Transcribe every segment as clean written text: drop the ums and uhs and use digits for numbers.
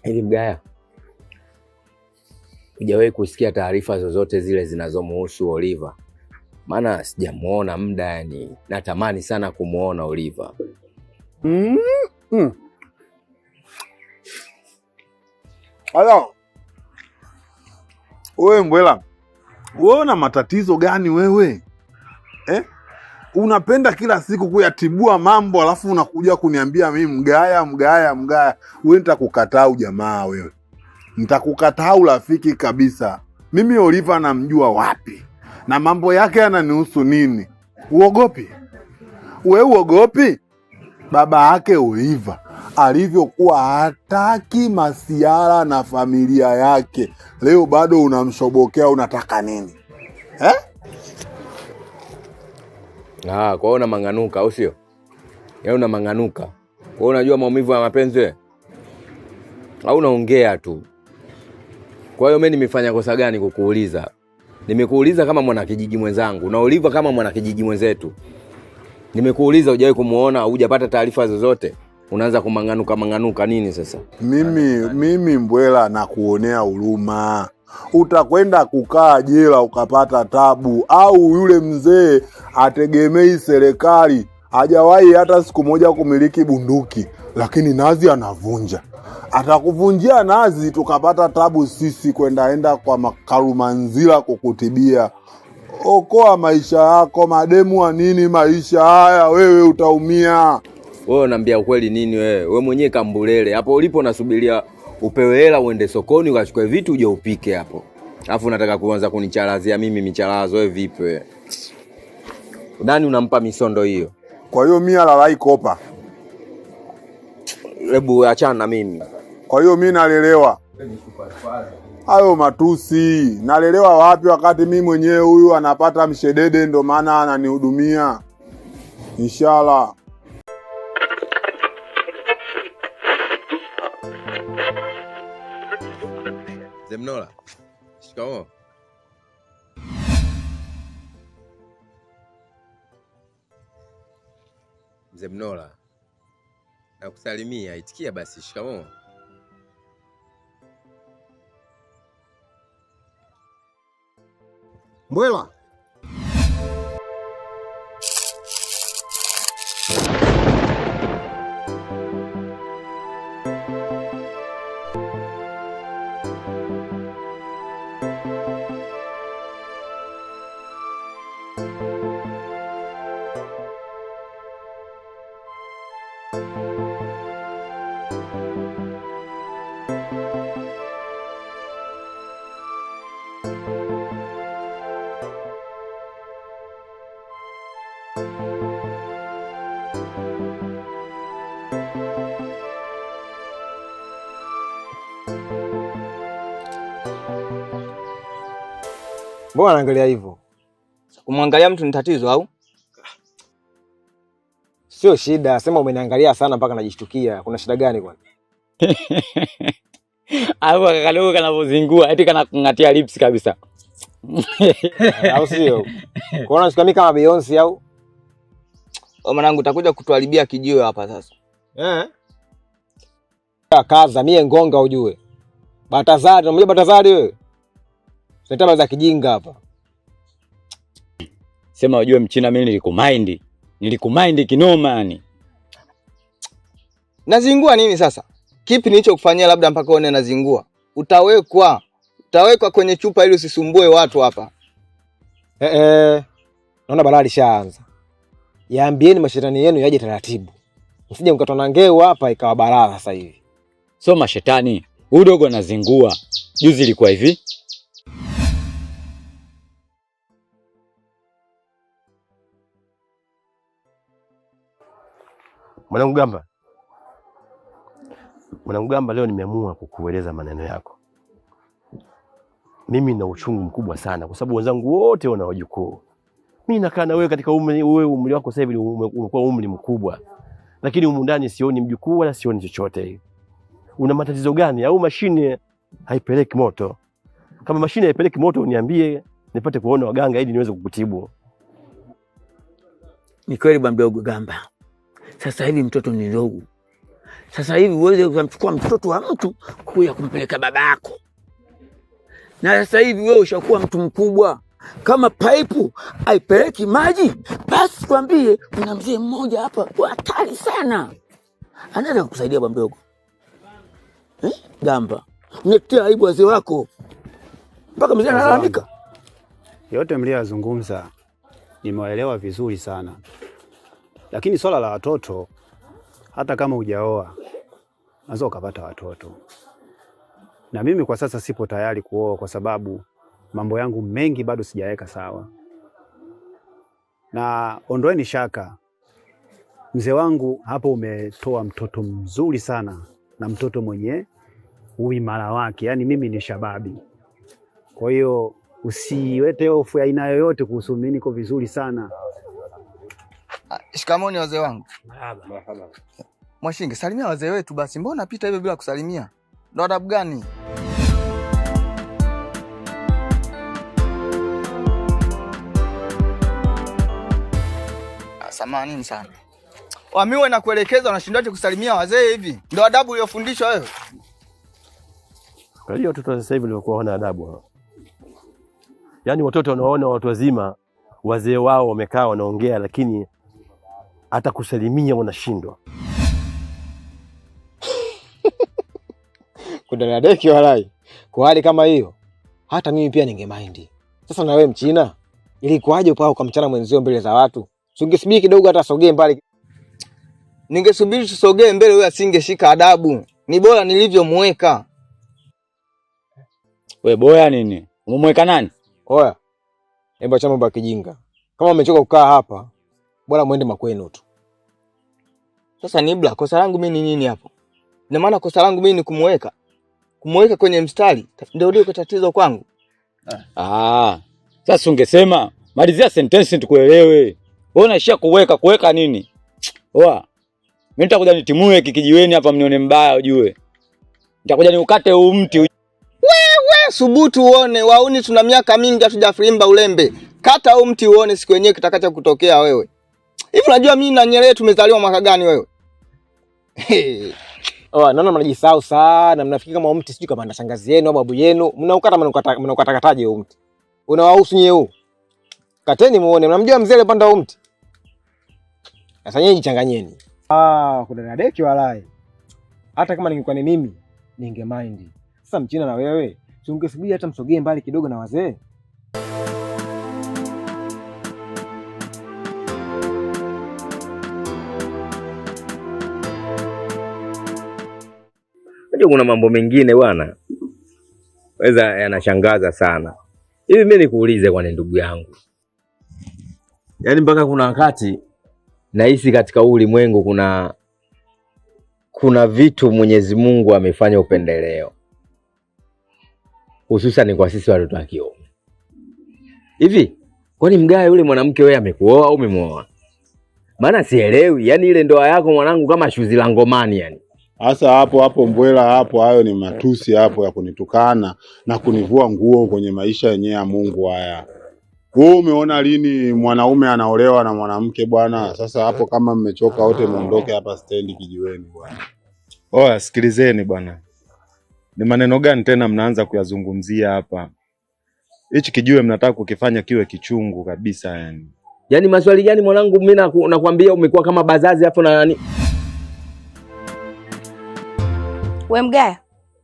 Hivi Mgaya, hujawahi kusikia taarifa zozote zile zinazomhusu Oliver? Maana sijamuona muda, yani natamani sana kumuona Oliver. Alo. Wewe Mbwela, wewe una matatizo gani wewe? Unapenda kila siku kuyatibua mambo alafu unakuja kuniambia mimi Mgaya. Wewe nitakukataa ujamaa wewe. Nitakukataa urafiki kabisa. Mimi Oliver namjua wapi? Na mambo yake yananihusu nini? Uogopi? Wewe uogopi? Baba yake Oliver alivyokuwa hataki masiara na familia yake, leo bado unamshobokea, unataka nini? Kwa hiyo unamanganuka au sio? Yeye unamanganuka. Wewe unajua maumivu ya mapenzi? Au unaongea tu? Kwa hiyo mimi nimefanya kosa gani kukuuliza? Nimekuuliza kama mwana kijiji mwenzangu, na Oliver kama mwana kijiji mwenzetu. Nimekuuliza hujawahi kumuona au hujapata taarifa zozote? Unaanza kumanganuka nini sasa? Mimi Mbwela na kuonea huruma. Utakwenda kukaa jela ukapata tabu, au yule mzee ategemei serikali, hajawahi hata siku moja kumiliki bunduki, lakini nazi anavunja. Atakuvunjia nazi tukapata tabu sisi kwenda kwa makarumanzila kukutibia. Okoa maisha yako, mademu wa nini maisha haya, wewe utaumia. Wewe unaniambia ukweli nini wewe? Wewe mwenyewe kambulele. Hapo ulipo unasubiria upewe hela uende sokoni ukachukue vitu uje upike hapo. Alafu unataka kuanza kunichalazia mimi michalazo wewe vipi wewe? Nani unampa misondo hiyo? Kwa hiyo mimi alalai kopa. Hebu achana na mimi. Kwa hiyo mimi nalelewa. Hayo matusi. Nalelewa wapi wakati mimi mwenyewe huyu anapata mshedede ndo maana ananihudumia. Inshallah. Zemnola. Shikamoo. Zemnola. Nakusalimia, itikia basi. Shikamoo. Mbwela. Mbona anaangalia hivyo? Kumwangalia mtu ni tatizo au? Sio shida, sema umeniangalia sana mpaka najishtukia. Kuna shida gani kwani? Au kakalogo kanavozingua eti kana kungatia lips kabisa. Au sio? Kuona usikamii kama Beyonce au? Mwanangu utakuja kutuharibia kijiwe hapa sasa. Kaza mie ngonga ujue. Batazari, unamjua Batazari wewe? Sasa za kijinga hapa. Sema ujue mchina mimi nilikumind kinoma yani. Nazingua nini sasa? Kipi nilichokufanyia labda mpaka uone nazingua? Utawekwa kwenye chupa ili usisumbue watu hapa. Naona balaa lishaanza. Yaambieni mashetani yenu yaje taratibu. Msije mkatona ngeu hapa ikawa balaa sasa hivi. So mashetani, udogo nazingua. Juzi ilikuwa hivi. Mwanangu Gamba, leo nimeamua kukueleza maneno yako. Mimi na uchungu mkubwa sana kwa sababu wenzangu wote wana wajukuu. Mimi nakaa na wewe katika umri wako sasa hivi umekuwa umri mkubwa. Lakini humu ndani sioni mjukuu wala sioni chochote. Una matatizo gani au mashine haipeleki moto? Kama mashine haipeleki moto uniambie nipate kuona waganga ili niweze kukutibu. Ni kweli bwana mdogo Gamba. Sasa hivi mtoto ni ndogo. Sasa hivi uweze kumchukua mtoto wa mtu kuja kumpeleka baba yako. Na sasa hivi wewe ushakuwa mtu mkubwa. Kama paipu haipeleki maji, basi tuambie kuna mzee mmoja hapa hatari sana. Anaweza kukusaidia bwana mdogo. Gamba. Unetea aibu wazee wako. Mpaka mzee analalamika. Yote mliyozungumza nimewaelewa vizuri sana. Lakini swala la watoto, hata kama hujaoa unaweza ukapata watoto. Na mimi kwa sasa sipo tayari kuoa kwa sababu mambo yangu mengi bado sijaweka sawa. Na ondoeni shaka, mzee wangu hapo umetoa mtoto mzuri sana na mtoto mwenye uimara wake. Yaani mimi ni shababi. Kwa hiyo usiwete hofu ya aina yoyote kuhusu mimi, niko vizuri sana. Shikamoni wazee wangu. Marhaba. Mwashinge, salimia wazee wetu basi. Mbona pita hivyo bila kusalimia? Ndo adabu gani? Samahani sana. Wamiwe na kuelekeza unashindaje kusalimia wazee hivi? Ndo adabu uliyofundishwa wewe? Kwa hiyo watoto sasa hivi walikuwa hawana adabu. Yaani watoto wanaona watu wazima, wazee wao wamekaa wanaongea, lakini hata kusalimia wanashindwa. Kudadadeki walai. Kwa hali kama hiyo, hata mimi pia ningemind. Sasa na wewe Mchina, ilikuwaje upao kwa mchana mwenzio mbele za watu? Ungesubiri kidogo hata sogee mbali. Ningesubiri tusogee mbele, wewe asingeshika adabu. Ni bora nilivyomweka. We boya nini? Umemweka nani? Oya. Hebu acha mambo ya kijinga. Kama umechoka kukaa hapa, bora muende makwenu tu. Sasa Nibla, kosa langu mimi ni nini hapo? Ina maana kosa langu mimi ni kumweka. Kumweka kwenye mstari ndio tatizo kwangu. Sasa ungesema malizia sentence tukuelewe. Wewe unaishia kuweka nini? Oa. Mimi nitakuja nitimue kikijiweni hapa mnione mbaya ujue. Nitakuja niukate huu mti. Wewe subutu uone, wauni tuna miaka mingi hatujafirimba ulembe. Kata huu mti uone siku yenyewe kitakacho kutokea wewe. Hivi unajua mimi na Nyerere tumezaliwa mwaka gani wewe? Naona mnajisahau sana, mnafikiri kama mti sijui kama shangazi yenu au babu yenu, mnaukata huu mti. Unawahusu nyewe huu. Kateni muone, mnamjua mzee ile panda huu mti. Sasa nyenye jichanganyeni. Kudadadeki walai. Hata kama ningekuwa ni mimi, ningemind. Sasa Mchina na wewe, ungesubiri hata msogee mbali kidogo na wazee. Unajua kuna mambo mengine bwana. Weza yanashangaza sana. Hivi mimi nikuulize kwa ndugu yangu. Yaani mpaka kuna wakati nahisi katika ulimwengu kuna vitu Mwenyezi Mungu amefanya upendeleo. Hususan kwa sisi watoto wa kiume. Hivi, kwani mgae yule mwanamke wewe amekuoa au umemuoa? Maana sielewi, yani ile ndoa yako mwanangu kama shuzi la ngomani yani. Hasa hapo Mbwela hapo, hayo ni matusi hapo ya kunitukana na kunivua nguo kwenye maisha yenyewe ya Mungu haya. Wewe umeona lini mwanaume anaolewa na mwanamke bwana? Sasa hapo kama mmechoka wote muondoke hapa stendi kijiweni bwana. Oya sikilizeni bwana. Ni maneno gani tena mnaanza kuyazungumzia hapa? Hichi kijiwe mnataka kukifanya kiwe kichungu kabisa yani. Yaani maswali gani mwanangu, mimi nakwambia umekuwa kama bazazi hapo na nani? We Mgaya,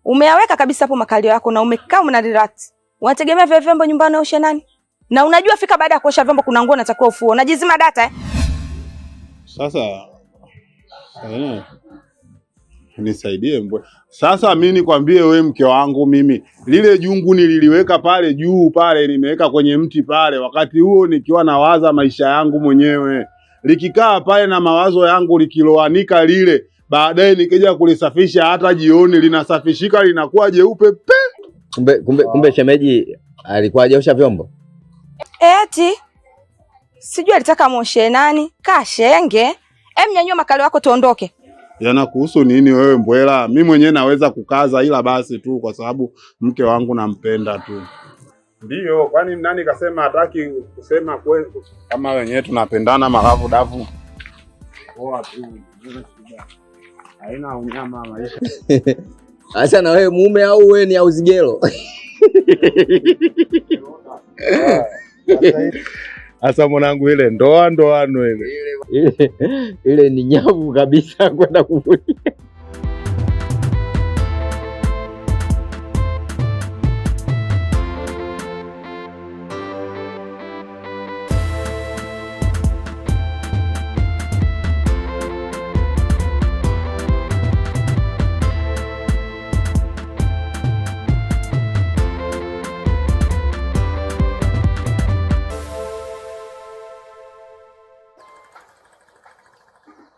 umeyaweka kabisa hapo makalio yako na umekaa una relax. Unategemea vile vyombo nyumbani naosha nani? Na unajua fika baada ya kuosha vyombo kuna nguo unatakiwa ufue. Unajizima data Sasa nisaidie Mbwela. Sasa mimi nikwambie wewe mke wangu, mimi lile jungu nililiweka pale juu pale, nimeweka kwenye mti pale, wakati huo nikiwa nawaza maisha yangu mwenyewe. Likikaa pale na mawazo yangu likiloanika lile, baadaye nikija kulisafisha hata jioni linasafishika linakuwa jeupe pe. Kumbe shemeji alikuwa hajaosha vyombo? Eti sijui alitaka muoshe nani? Kashenge. Nyanyua makalio yako tuondoke. Yanakuhusu nini wewe Mbwela? Mimi mwenyewe naweza kukaza ila basi tu kwa sababu mke wangu nampenda tu. Ndio, kwani nani kasema hataki kusema kweli kama wenyewe tunapendana makavu dafu. Poa tu. Haina unyama maisha. Acha na wewe mume au wewe ni auzigelo? Asa mwanangu, ile ndoano ile ni nyavu kabisa kwenda kuvulia.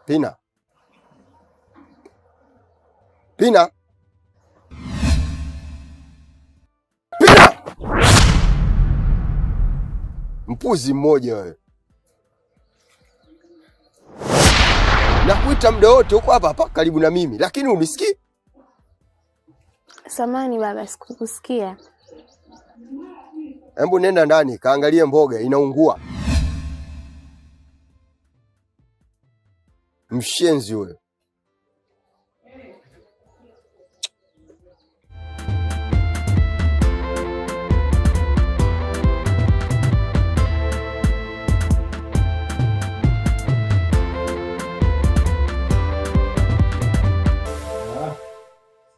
Pina. Pina. Pina. Mpuzi mmoja wewe. Nakuita muda wote uko hapa karibu na mimi, lakini unisikii? Samani baba, sikukusikia. Hebu nenda ndani kaangalie mboga inaungua. Mshenzi wewe.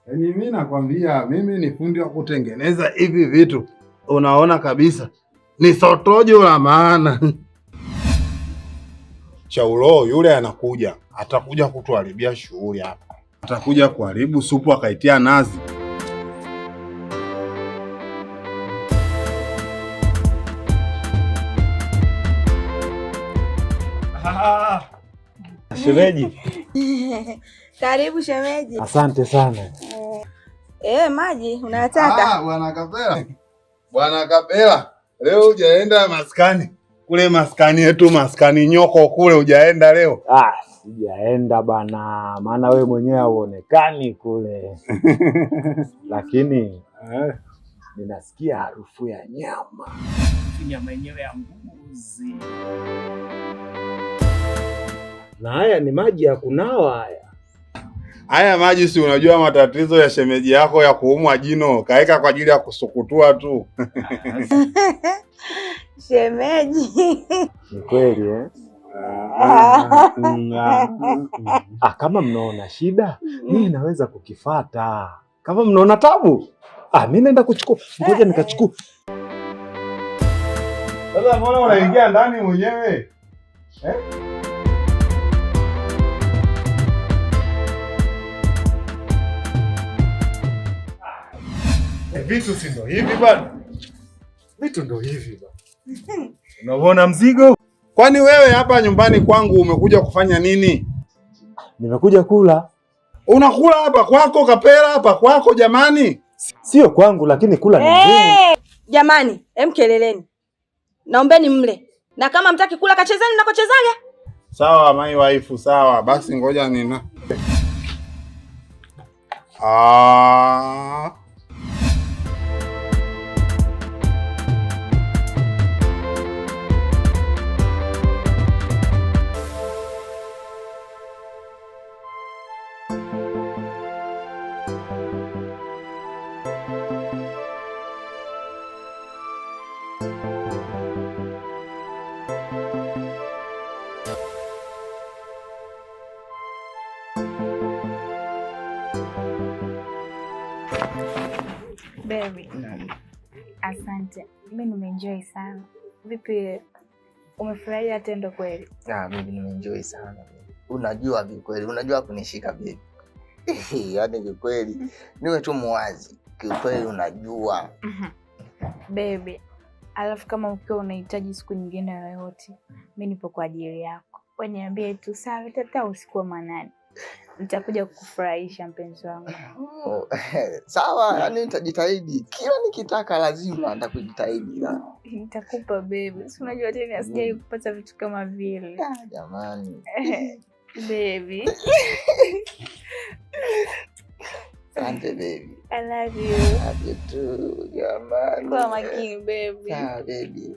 Yaani mimi nakwambia, mimi ni fundi wa kutengeneza hivi vitu. Unaona kabisa ni sotojo la maana. Chaulo yule anakuja, atakuja kutuharibia shughuli hapa. Atakuja kuharibu supu akaitia nazi. Shemeji. Karibu shemeji. Asante sana. Maji unataka? Bwana Kapela. Bwana Kapela, leo hujaenda maskani? Kule maskani yetu, maskani nyoko kule, hujaenda leo? Sijaenda bana, maana wewe mwenyewe hauonekani kule. Lakini ninasikia harufu ya nyama. Nyama yenyewe ya mbuzi. Na haya ni maji ya kunawa haya. Haya maji si unajua matatizo ya shemeji yako ya kuumwa jino, kaeka kwa ajili ya kusukutua tu. Shemeji. Ni kweli kama mnaona shida, mimi naweza kukifata. Kama mnaona tabu, mimi naenda kuchukua. Ngoja nikachukua. Sasa mbona unaingia ndani mwenyewe? Vitu si ndo hivi bwana. Vitu ndo hivi bwana. Unaona mzigo? Kwani wewe hapa nyumbani kwangu umekuja kufanya nini? Nimekuja kula. Unakula hapa kwako Kapela, hapa kwako jamani? Sio kwangu, lakini kula ni ngumu. Jamani, keleleni. Naombeni mle. Na kama mtaki kula kachezeni mnakochezaga. Sawa my wife, sawa. Basi ngoja nina. Baby. Asante. Mimi nimeenjoy sana. Vipi, umefurahia tendo kweli? Mimi nimeenjoy sana. Unajua kweli, unajua kunishika baby. Yaani kweli, niwe tu muwazi. Kweli unajua. Baby, alafu kama ukiwa unahitaji siku nyingine yoyote, mimi nipo kwa ajili yako. Wewe niambie tu sawa, hata usiku wa manane. Nitakuja kukufurahisha mpenzi wangu. Sawa, yani nitajitahidi. Kila nikitaka lazima nitakujitahidi. Nitakupa baby. Si unajua tena asijai kupata vitu kama vile. Jamani. Baby. Asante baby. I love you. Love you too, jamani. Kwa makini baby. Sawa baby.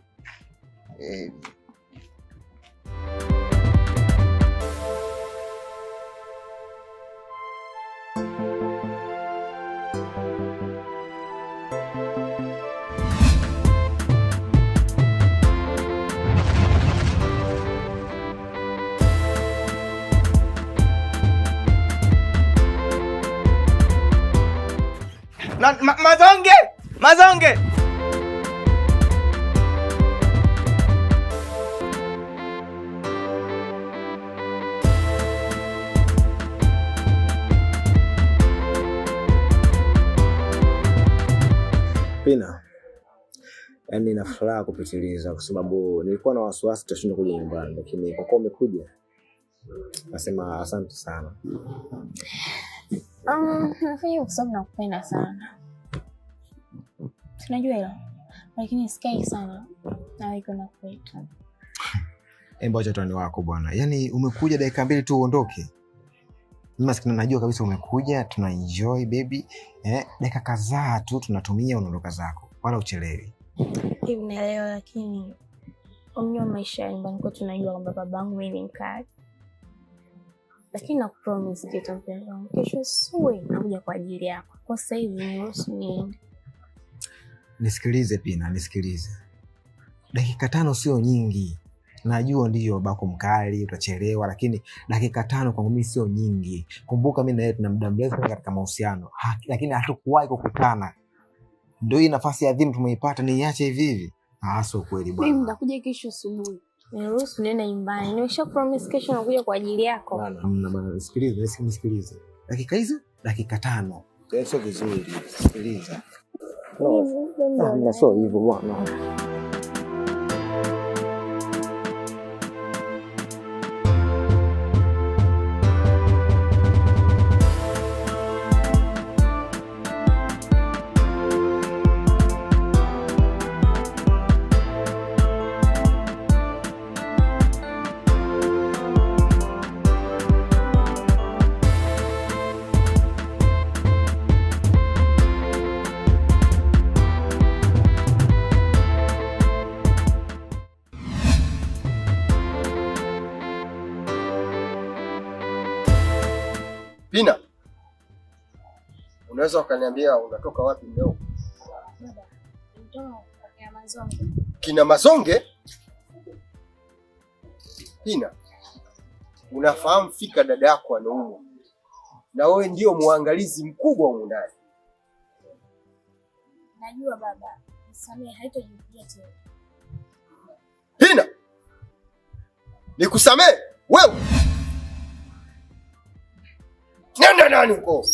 Mazonge. Pina, yaani nina furaha kupitiliza kwa sababu nilikuwa na wasiwasi tutashinda kuja nyumbani, lakini kwa kuwa umekuja nasema asante sana. Nafanya kwa sababu nakupenda sana. Tunajua hilo. Lakini sikai sana na wewe kuna kwetu. Acha tani wako bwana. Yaani umekuja dakika 2 tu uondoke. Mimi maskini najua kabisa umekuja, tuna enjoy baby. Dakika kadhaa tu tunatumia unaondoka zako. Wala uchelewi. Hivi naelewa, lakini unyo maisha nyumbani kwa tunajua kwamba babangu mimi ni mkali. Lakini nakupromise kitu mpenzi wangu. Kesho suwe nakuja kwa ajili yako. Kwa sasa hivi niruhusu niende. Nisikilize Pina, nisikilize. Dakika 5 sio nyingi. Najua ndio babako mkali, utachelewa, lakini dakika 5 kwangu mimi sio nyingi. Kumbuka mimi na yeye tuna muda mrefu katika mahusiano. Lakini hatukuwahi kukutana. Ndio hii nafasi adhimu tumeipata, niache hivi hivi. Sio kweli bwana. Mimi nitakuja kesho asubuhi. Niruhusu niende nyumbani. Nimesha promise kesho nakuja kwa ajili yako. Bana, nisikilize. Dakika hizo, dakika 5. Sio vizuri. Sikiliza. Sio hivyo bwana. Pina, unaweza ukaniambia unatoka wapi leo? Kina Mazonge? Pina, unafahamu fika dada yako anaumwa, na wewe ndio muangalizi mkubwa huko ndani. Najua baba, nisamehe, haitajirudia tena. Pina, nikusamehe wewe? Nani uko?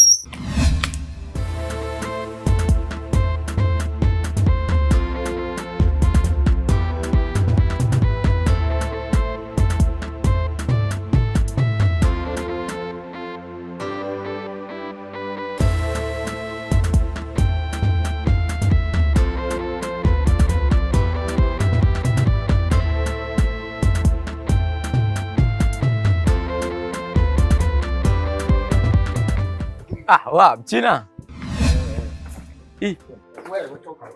Wa Mchina. Wewe toka.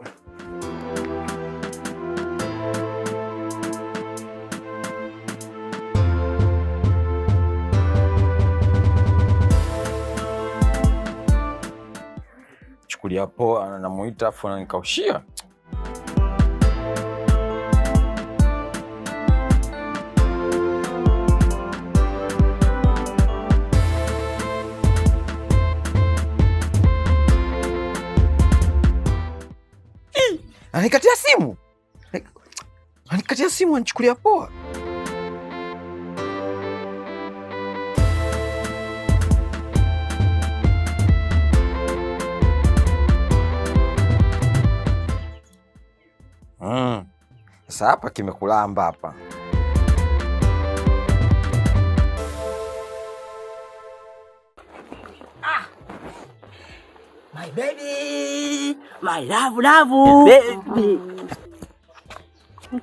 Chukulia poa, anamuita afu ananikaushia. Anikatia simu, anichukulia poa. Sasa hapa kimekulamba hapa. My baby, my love baby.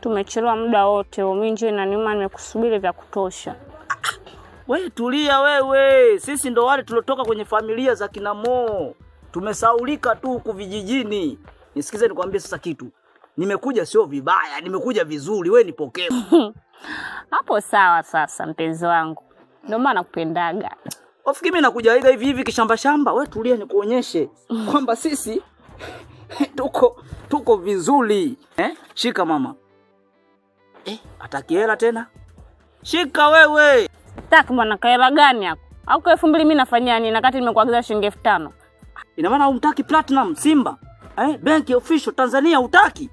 Tumechelewa muda wote, mimi nje na nyuma nimekusubiri vya kutosha. Wewe tulia wewe. Sisi ndo wale tulotoka kwenye familia za kina Mo. Tumesaulika tu huku vijijini. Nisikize nikwambie sasa kitu. Nimekuja sio vibaya, nimekuja vizuri, wewe nipokee. Hapo sawa sasa mpenzi wangu. Ndio maana nakupendaga. Ofikiri mimi nakuja hivi kishamba shamba, wewe tulia nikuonyeshe kwamba sisi tuko vizuri. Shika mama. Ataki hela tena? Shika wewe. Taki bwana, kaela gani hapo? Au kwa 2000 mimi nafanyia nini? Nakati nimekuagiza shilingi 5000. Ina maana humtaki Platinum Simba? Benki official Tanzania hutaki?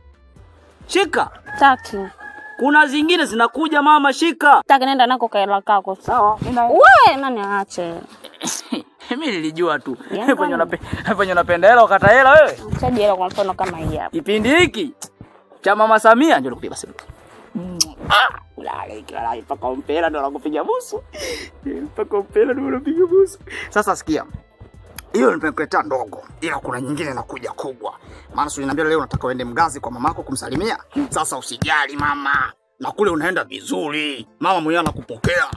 Shika. Taki. Kuna zingine zinakuja mama, shika. Taki, nenda nako kaela kako. Sawa. Wewe nani aache? Mimi nilijua tu. Hapo unapenda hela ukata hela wewe. Chaji hela kwa mfano kama hii hapa. Kipindi hiki cha Mama Samia ndio nakupiga basi. Ulale kilala mpaka umpela ndio nakupiga busu. Mpaka umpela ndio unapiga busu. Sasa sikia. Hiyo nimekuletea ndogo, ila kuna nyingine inakuja kubwa. Maana sio niambia leo unataka uende Mgazi kwa mamako kumsalimia. Sasa usijali mama. Na kule unaenda vizuri. Mama mwenyewe anakupokea.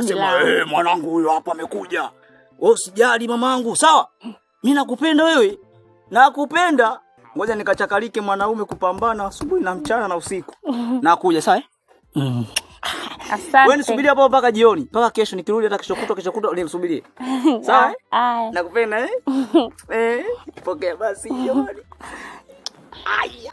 Sema mwanangu huyo hapa amekuja. Wewe usijali mamangu, sawa? Mimi nakupenda wewe. Nakupenda. Ngoja nikachakalike mwanaume kupambana asubuhi na mchana na usiku. Nakuja, sawa? Asante. Wewe nisubiri hapo mpaka jioni. Mpaka kesho nikirudi hata kesho kutwa unisubirie. Sawa? Nakupenda pokea basi jioni. Aya.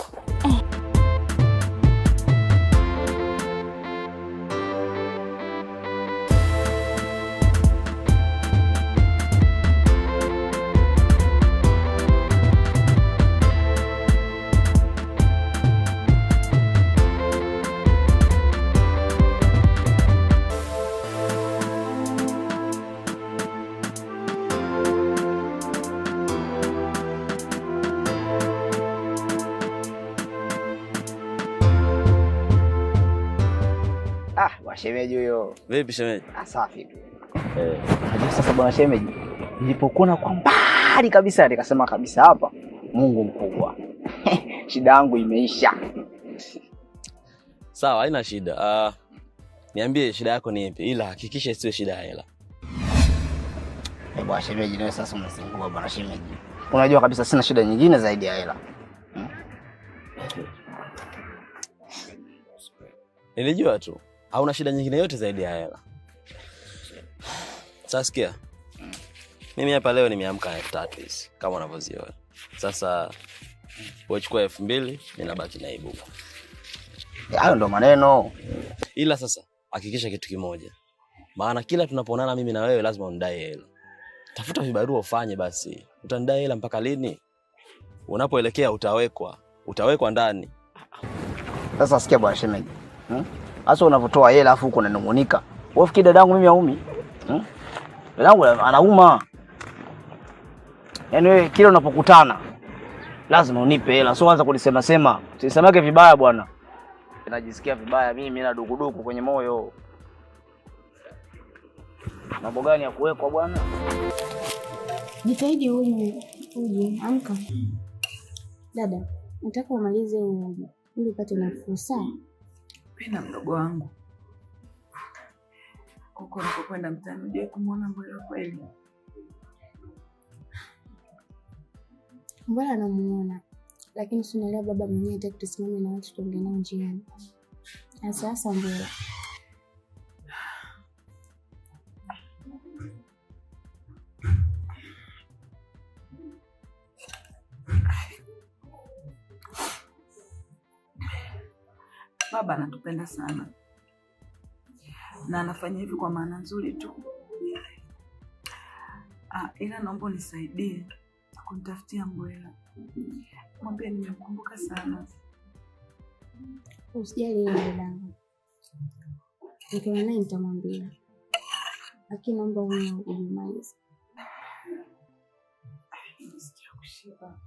Shemeji huyo. Vipi shemeji? Safi tu. Hadi sasa bwana shemeji, nilipokuona kwa mbali kabisa nikasema kabisa hapa Mungu mkubwa. Shida yangu imeisha. Sawa, haina shida. Niambie shida yako ni ipi? Ila hakikisha isiwe shida ya hela. Bwana shemeji, leo sasa umesingua bwana shemeji. Unajua kabisa sina shida nyingine zaidi ya hela. Nilijua tu. Hauna shida nyingine yote zaidi ya hela. Sasa sikia. Mimi hapa leo nimeamka 3 hizi kama unavyoziona. Sasa uchukua 2000, mimi nabaki na ibuka. Hayo ndo maneno. Ila sasa hakikisha kitu kimoja. Maana kila tunapoonana mimi na wewe lazima unidai hela. Tafuta vibarua ufanye basi. Utanidai hela mpaka lini? Unapoelekea utawekwa ndani. Sasa sikia bwana shemeji. Hasa unavotoa hela afu uko unanungunika. Wewe fikiri dadangu mimi haumi? Dadangu anauma. Yaani wewe kila unapokutana lazima unipe hela. Sio anza kunisema sema. Usisemake vibaya bwana. Najisikia vibaya mimi na dukuduku kwenye moyo. Mambo gani ya kuwekwa bwana? Jitahidi uje, amka. Dada, nataka umalize uje ili upate nafuu sawa? Penda mdogo wangu. Huko nilipokwenda mtaani uje kumuona Mbwela kweli. Mbwela namuona. Lakini sinaelewa baba mwenyewe hataki tusimame na watu tuongee nao njiani. Sasa Mbwela. Baba anatupenda sana. Na anafanya hivi kwa maana nzuri tu. Ila naomba unisaidie kunitafutia Mbwela. Mwambie nimemkumbuka sana. Usijali dadangu. Nikiwa naye nitamwambia. Lakini naomba umalize. Nisikia kushiba.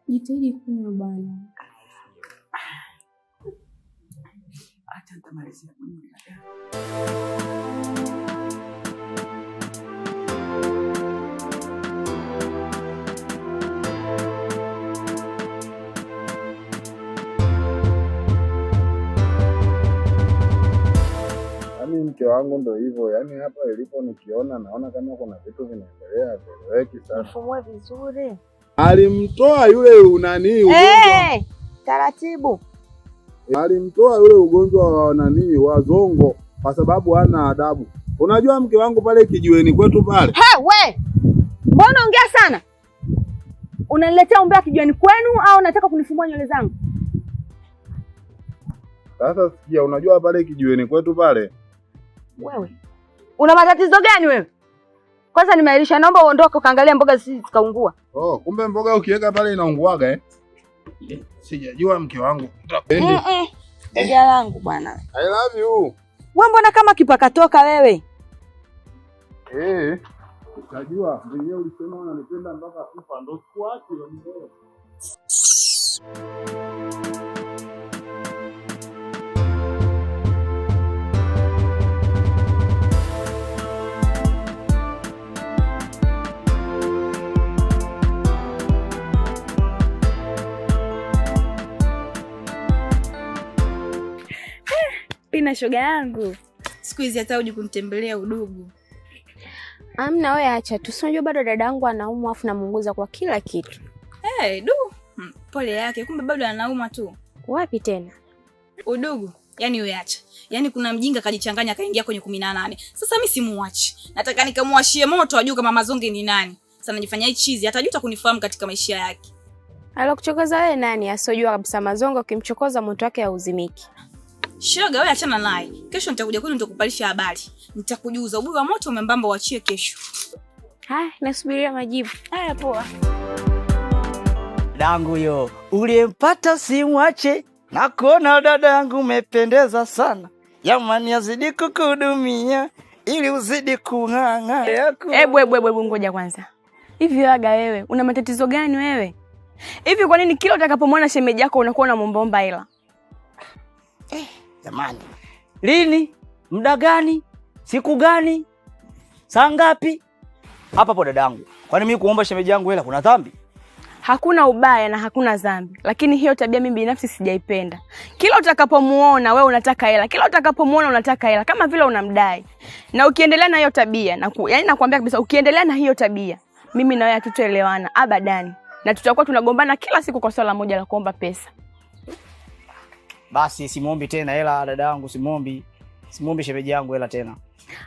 Jitahidi kunywa bwana. Acha nitamalizia kunywa. Yaani mke wangu ndo hivyo, yaani hapa ilipo nikiona naona kama kuna vitu vinaendelea vieleweki sana. Mfumue vizuri. Alimtoa yule ugonjwa. Taratibu. Alimtoa yule ugonjwa wa wa zongo kwa sababu hana adabu. Unajua mke wangu pale kijiweni kwetu pale. We! Mbona unaongea sana? Unaniletea umbea kijiweni kwenu au unataka kunifumua nywele zangu? Sasa sikia, unajua pale kijiweni kwetu pale. Wewe. Una matatizo gani wewe? Kwanza nimeailisha, naomba uondoke ukaangalia mboga zikaungua. Oh, kumbe mboga ukiweka pale inaunguaga eh? Sijajua mke wangu. Utapendi. Mboga langu bwana. I love you. Wewe mbona kama kipakatoka wewe? Utajua mwenyewe ulisema unanipenda mpaka kufa ndo sikuache wewe. Pina shoga yangu. Siku hizi hata uje kunitembelea udugu. Amna, wewe acha tu. Unajua bado dada yangu anaumwa afu namuunguza kwa kila kitu. Du. Pole yake, kumbe bado anaumwa tu. Wapi tena? Udugu. Yaani wewe acha. Yaani kuna mjinga kajichanganya akaingia kwenye 18. Sasa mimi simuachi. Nataka nikamwashie moto ajue kama Mazonge ni nani. Sasa najifanya hii chizi atajuta kunifahamu katika maisha yake. Alokuchokoza wewe nani? Asojua kabisa Mazonge ukimchokoza moto wake hauzimiki. Shoga wewe achana naye. Kesho nitakuja kwenu nitakupalisha habari. Nitakujuza ubuyu wa moto umembamba uachie kesho. Haya, nasubiria majibu. Haya poa. Dangu yo, uliyempata simwache. Na kuona dada yangu umependeza sana. Yamani azidi kukuhudumia ili uzidi kung'ang'a. Ebu ngoja kwanza. Hivi waga wewe, una matatizo gani wewe? Hivi kwa nini kila utakapomwona shemeji yako unakuwa unamwomba hela? Jamani. Lini? Muda gani? Siku gani? Saa ngapi? Hapa dadangu. Kwani mimi kuomba shemeji yangu hela kuna dhambi? Hakuna ubaya na hakuna dhambi, lakini hiyo tabia mimi binafsi sijaipenda. Kila utakapomuona wewe unataka hela, kila utakapomuona unataka hela kama vile unamdai. Na ukiendelea na hiyo tabia, yaani nakwambia kabisa ukiendelea na hiyo tabia, mimi na wewe hatutaelewana abadani. Na tutakuwa tunagombana kila siku kwa swala moja la kuomba pesa. Basi simuombi tena hela dadangu, simuombi shemeji yangu hela tena.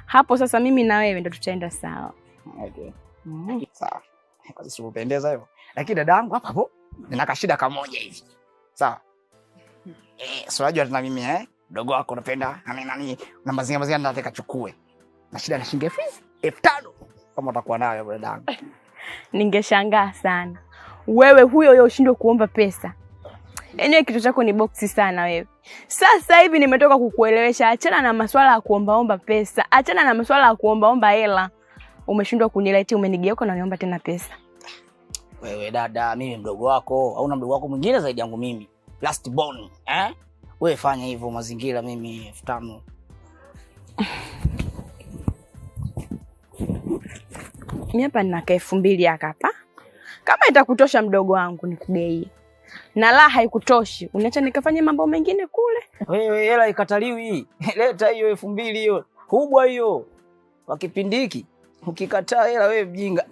Hapo sasa mimi na wewe ndo tutaenda sawa. Okay. Sawa. Kwa sababu sikupendeza hivyo. Lakini dadangu hapo nina kashida kamoja hivi. Sawa. Unajua tena mimi mdogo wako unapenda nani na mazinga nataka chukue. Na shida na shilingi 5,000 kama utakuwa nayo dadangu. Ningeshangaa sana. Wewe huyo ushindwe kuomba pesa. Yaani kitu chako ni boxi sana wewe. Sasa hivi nimetoka kukuelewesha, achana na masuala ya kuombaomba pesa. Achana na masuala ya kuombaomba hela. Umeshindwa kuniletea, umenigeuka na niomba tena pesa. Wewe dada, mimi mdogo wako, hauna mdogo wako mwingine zaidi yangu mimi. Last born, Wewe fanya hivyo mazingira mimi 5,000. Mimi hapa nina 2,000 hapa. Kama itakutosha mdogo wangu nikugeie. Na la haikutoshi, unaacha nikafanye mambo mengine kule. Wewe hela ikataliwi. Leta hiyo 2,000 hiyo. Kubwa hiyo. Kwa kipindi hiki ukikataa hela wewe mjinga.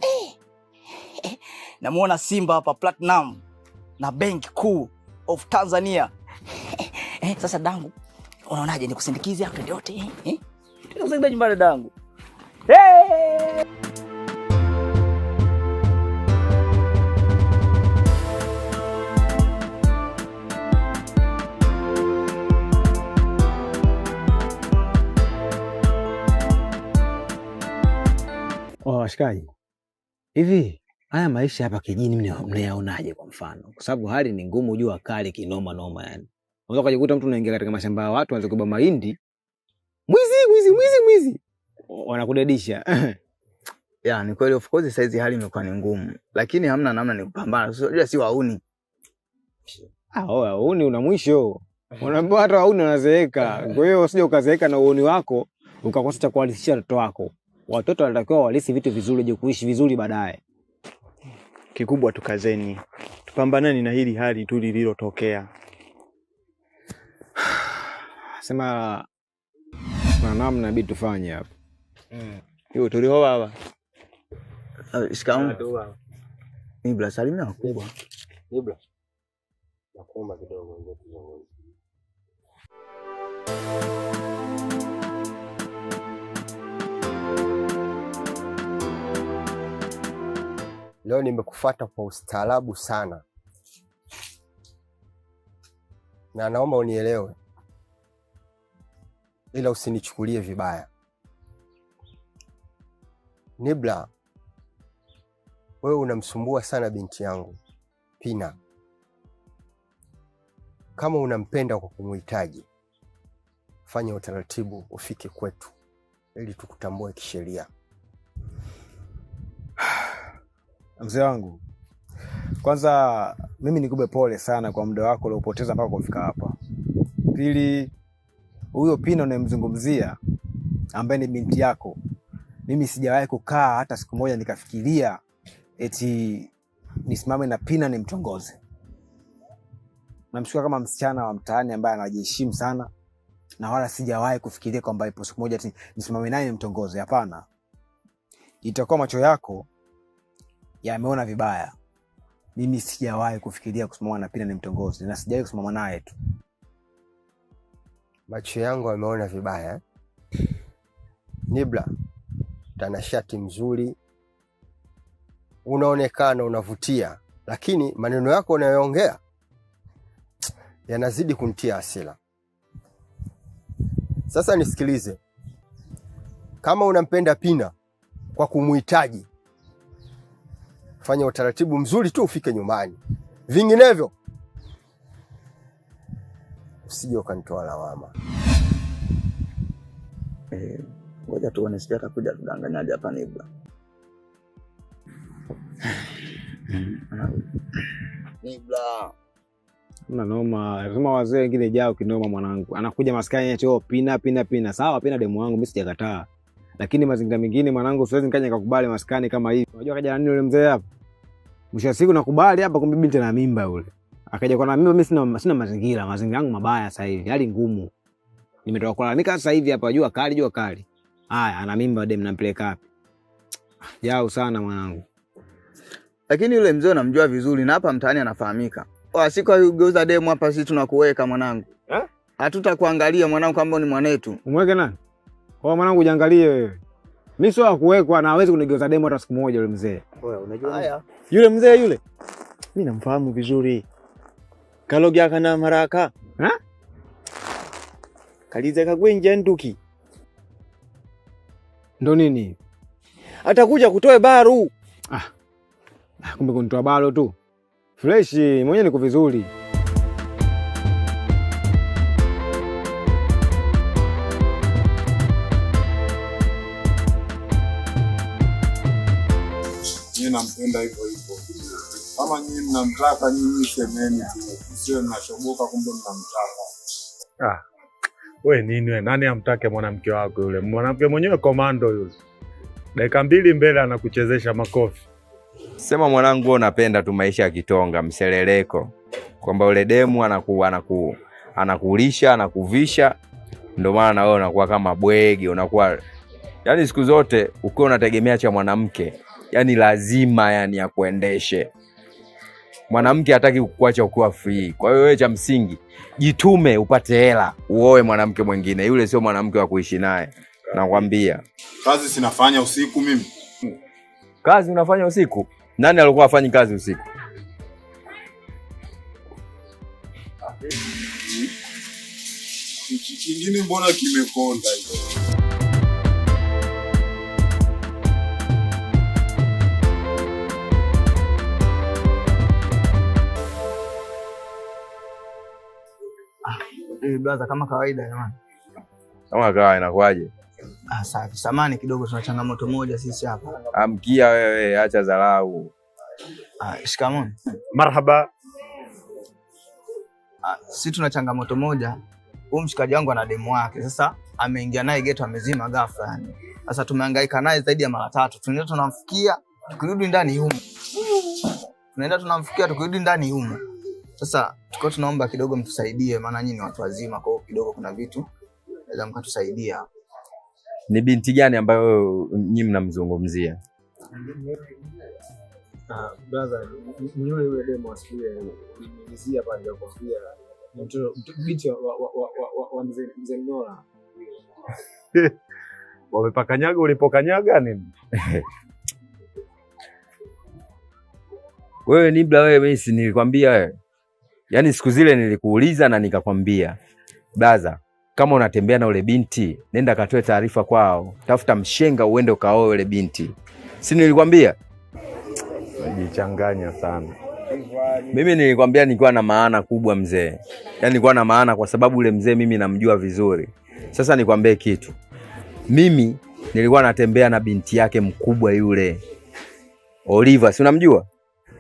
Namuona Simba hapa Platinum na Benki Kuu of Tanzania. Sasa dangu, unaonaje nikusindikize hapo ndio yote? Tunakwenda nyumbani dangu. Washikaji. Hivi haya maisha hapa kijini mnayaonaje kwa mfano? Kwa sababu hali ni ngumu, jua kali kinoma noma yani. Unaweza kujikuta mtu unaingia katika mashamba ya watu anza kuba mahindi. Mwizi. Wanakudedisha. Ya, ni kweli of course saizi hali imekuwa ni ngumu. Lakini hamna namna ni kupambana. Unajua si wauni. Wauni una mwisho. Unaambiwa hata wauni wanazeeka. Kwa hiyo usije ukazeeka na uoni wako ukakosa cha kuwalisha watoto wako. Watoto wanatakiwa walisi vitu vizuri je kuishi vizuri baadaye. Kikubwa tukazeni. Tupambaneni na hili hali tu lililotokea. Sema kuna namna inabidi tufanye hapa. Hiyo tulio baba. Shikamoo. Ibra salimia wakubwa. Ibra. Nakuomba kidogo nje tuzungumze. Leo nimekufuata kwa ustaarabu sana. Na naomba unielewe. Ila usinichukulie vibaya. Nibla, wewe unamsumbua sana binti yangu Pina. Kama unampenda kwa kumuhitaji, fanya utaratibu ufike kwetu ili tukutambue kisheria. Mzee wangu, kwanza mimi nikupe pole sana kwa muda wako uliopoteza mpaka kufika hapa. Pili, huyo Pina unayemzungumzia ambaye ni binti yako, mimi sijawahi kukaa hata siku moja nikafikiria eti nisimame na Pina nimtongoze. Namshukuru kama msichana wa mtaani ambaye anajiheshimu sana, na wala sijawahi kufikiria kwamba ipo siku moja nisimame naye nimtongoze. Hapana. Itakuwa macho yako yameona vibaya. Mimi sijawahi kufikiria kusimama na Pina nimtongoze, na sijawahi kusimama naye tu. Macho yangu yameona vibaya. Nibla, tanashati mzuri, unaonekana unavutia, lakini maneno yako unayoongea yanazidi kunitia hasira. Sasa nisikilize. Kama unampenda Pina kwa kumuhitaji, fanya utaratibu mzuri tu ufike nyumbani. Vinginevyo usije ukanitoa lawama. Ngoja tuone sija atakuja tudanganyaje hapa Nibla. Nibla. Una noma, kama wazee wengine jao kinoma mwanangu. Anakuja maskani yetu Pina. Sawa, Pina demu wangu, mimi sijakataa. Lakini mazingira mengine mwanangu siwezi nikaja nikakubali maskani kama hivi. Unajua kaja nani yule mzee hapa? Mwisho wa siku nakubali hapa kumbe binti na mimba yule. Akaja kwa na mimba, mimi sina mazingira yangu mabaya sasa hivi. Hali ngumu. Nimetoka kulalamika sasa hivi hapa, jua kali. Haya, ana mimba demu nampeleka wapi? Jao sana mwanangu. Lakini yule mzee unamjua vizuri na hapa mtaani anafahamika. Siku ugeuza demu hapa sisi tunakuweka mwanangu. Hatutakuangalia mwanangu kama ni mwanetu. Umweke nani? Kwa mwanangu ujiangalie wewe. Mimi sio kuwekwa na hawezi kunigeuza demu hata siku moja yule mzee. Wewe unajua haya. Yule mzee yule. Mimi namfahamu vizuri. Kalogya kana maraka. Kalize kagwenja nduki. Ndo nini? Atakuja kutoe baru. Kumbe kunitoa balo tu. Fresh, mwenye niko vizuri. Mimi nampenda hivyo. Kama nyinyi mnamtaka, nyinyi semeni tu. Sio mnashoboka kumbe mnamtaka. We nini we? Nani amtake mwanamke wako yule? Mwanamke mwenyewe komando yule. Dakika 2 mbele anakuchezesha makofi. Sema mwanangu, wewe unapenda tu maisha ya kitonga, mseleleko. Kwamba ule demu anakulisha, anakuvisha, ndio maana na wewe unakuwa kama bwege, unakuwa yani siku zote ukiwa unategemea cha mwanamke, yani lazima yani akuendeshe. Mwanamke hataki kukuacha ukiwa free. Kwa hiyo wewe cha msingi jitume upate hela, uoe mwanamke mwingine. Yule sio mwanamke wa kuishi naye. Nakwambia. Kazi sinafanya usiku mimi. Kazi unafanya usiku? Nani alikuwa afanyi kazi usiku? Kingine mbona kimekonda hicho? Brother, kama kawaida jamani. Kama kawaida inakuaje? Safi. Samani kidogo, tuna changamoto moja sisi hapa. Amkia wewe, acha dharau. Shikamoo. Marhaba. Sisi tuna changamoto moja. Huyu mshikaji wangu ana demu wake. Sasa ameingia naye geto amezima ghafla yani. Sasa tumehangaika naye zaidi ya mara 3. Tunaenda tunamfikia, tukirudi ndani yumo. Tukirudi ndani yumo. Sasa tuko tunaomba kidogo mtusaidie, maana nyinyi ni watu wazima, kwa hiyo kidogo kuna vitu naweza mkatusaidia. Ni binti gani ambayo nyinyi mnamzungumzia? Brother, ni yule demo asikia nilizia pale kwa kofia. Mtu binti wa mzee Nora. Wamepakanyaga ulipokanyaga nini? Wewe Nibla, wewe mimi si nilikwambia wewe. Yaani siku zile nilikuuliza na nikakwambia, Baza, kama unatembea na ule binti, nenda katoe taarifa kwao. Tafuta mshenga uende ukaoe ule binti. Si nilikwambia? Unajichanganya sana. Mimi nilikwambia nikiwa na maana kubwa mzee. Yaani nilikuwa na maana kwa sababu ule mzee mimi namjua vizuri. Sasa nikwambie kitu. Mimi nilikuwa natembea na binti yake mkubwa yule. Oliver, si unamjua?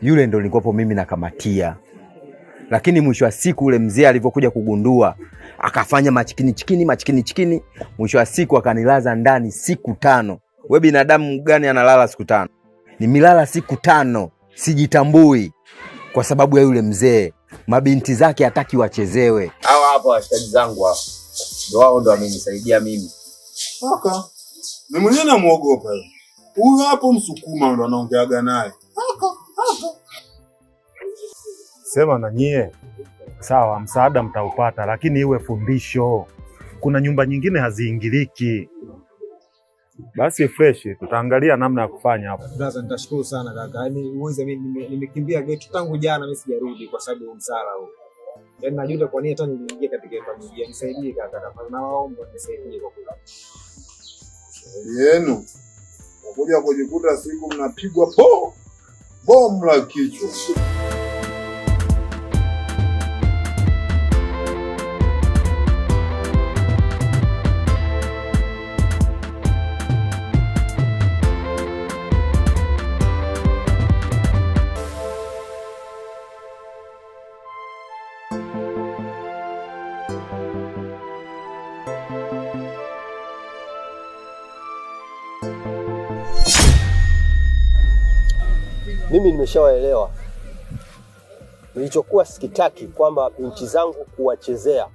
Yule ndo nilikopo mimi nakamatia. Lakini mwisho wa siku ule mzee alipokuja kugundua, akafanya machikini. Mwisho wa siku akanilaza ndani siku 5. Wewe binadamu gani analala siku 5? Nimilala siku 5, sijitambui kwa sababu ya yule mzee. Mabinti zake hataki wachezewe. Hawa hapa washikaji zangu hapa. Ndio wao ndo wamenisaidia mimi. Kaka, mimi mwenyewe namuogopa yeye. Huyu hapo Msukuma ndo anaongeaga naye. Sema na nyie. Sawa, msaada mtaupata, lakini iwe fundisho. Kuna nyumba nyingine haziingiliki. Basi fresh, tutaangalia namna ya kufanya hapo. Brother, nitashukuru sana kaka. Yaani uweze mimi nimekimbia getu tangu jana mimi sijarudi kwa sababu ya msala huu. Yaani najuta kwa nini hata niliingia katika familia. Nisaidie kaka, naomba nisaidie kwa kweli. Yenu. Wakuja kujikuta siku mnapigwa bomu la kichwa. Mimi nimeshawaelewa. Nilichokuwa sikitaki kwamba binti zangu kuwachezea.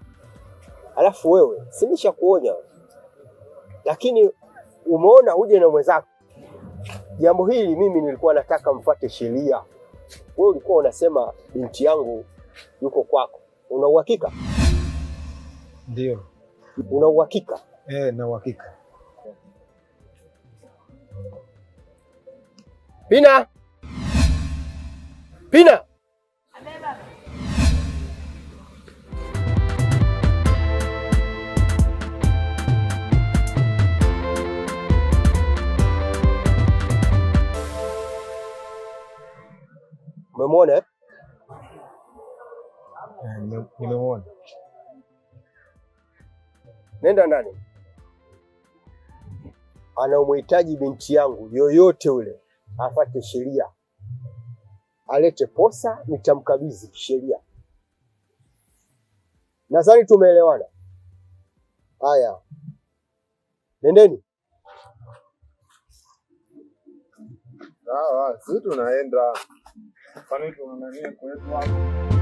Alafu wewe, sinisha kuonya. Lakini umeona uje na mwenzako. Jambo hili mimi nilikuwa nataka mfuate sheria. Wewe ulikuwa unasema binti yangu yuko kwako. Una uhakika? Ndio. Una uhakika? Na uhakika. Pina! Pina! Umemwona? Nimemwona. Nenda ndani. Anamhitaji binti yangu yoyote ule afuate sheria. Alete posa, nitamkabidhi sheria. Nadhani tumeelewana. Haya. Nendeni. Sawa, sisi tunaenda. Kwani tunanania kwetu hapo?